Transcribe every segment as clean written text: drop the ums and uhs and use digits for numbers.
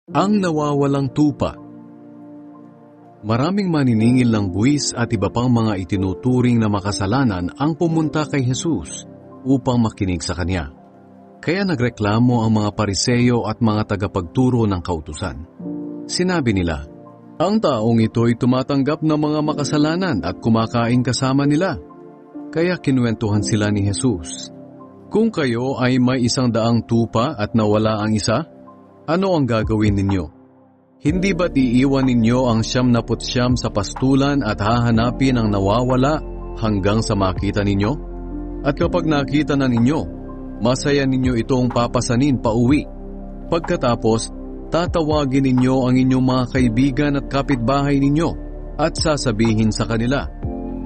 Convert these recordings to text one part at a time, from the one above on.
Ang nawawalang tupa. Maraming maniningil ng buwis at iba pang mga itinuturing na makasalanan ang pumunta kay Jesus upang makinig sa kanya. Kaya nagreklamo ang mga Pariseyo at mga tagapagturo ng kautusan. Sinabi nila, ang taong ito'y tumatanggap ng mga makasalanan at kumakain kasama nila. Kaya kinuwentuhan sila ni Jesus. Kung kayo ay may 100 tupa at nawala ang isa, ano ang gagawin ninyo? Hindi ba't iiwan ninyo ang 99 sa pastulan at hahanapin ang nawawala hanggang sa makita ninyo? At kapag nakita na ninyo, masaya ninyo itong papasanin pauwi. Pagkatapos, tatawagin ninyo ang inyong mga kaibigan at kapitbahay ninyo at sasabihin sa kanila,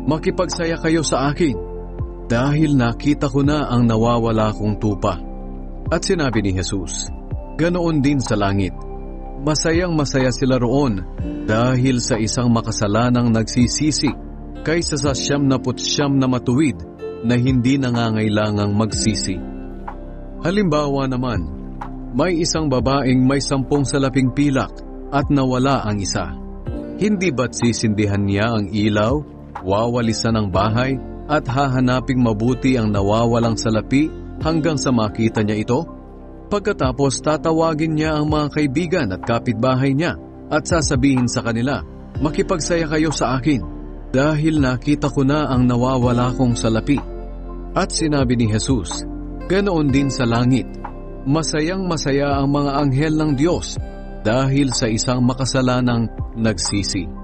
makipagsaya kayo sa akin dahil nakita ko na ang nawawala kong tupa. At sinabi ni Jesus, ganoon din sa langit. Masayang masaya sila roon dahil sa isang makasalanang nagsisisi kaysa sa 99 na matuwid na hindi nangangailangang magsisi. Halimbawa naman, may isang babaeng may 10 salaping pilak at nawala ang isa. Hindi ba't sisindihan niya ang ilaw, wawalisan ang bahay at hahanaping mabuti ang nawawalang salapi hanggang sa makita niya ito? Pagkatapos tatawagin niya ang mga kaibigan at kapitbahay niya at sasabihin sa kanila, makipagsaya kayo sa akin dahil nakita ko na ang nawawala kong salapi. At sinabi ni Jesus, ganoon din sa langit, masayang masaya ang mga anghel ng Diyos dahil sa isang makasalanang nagsisi.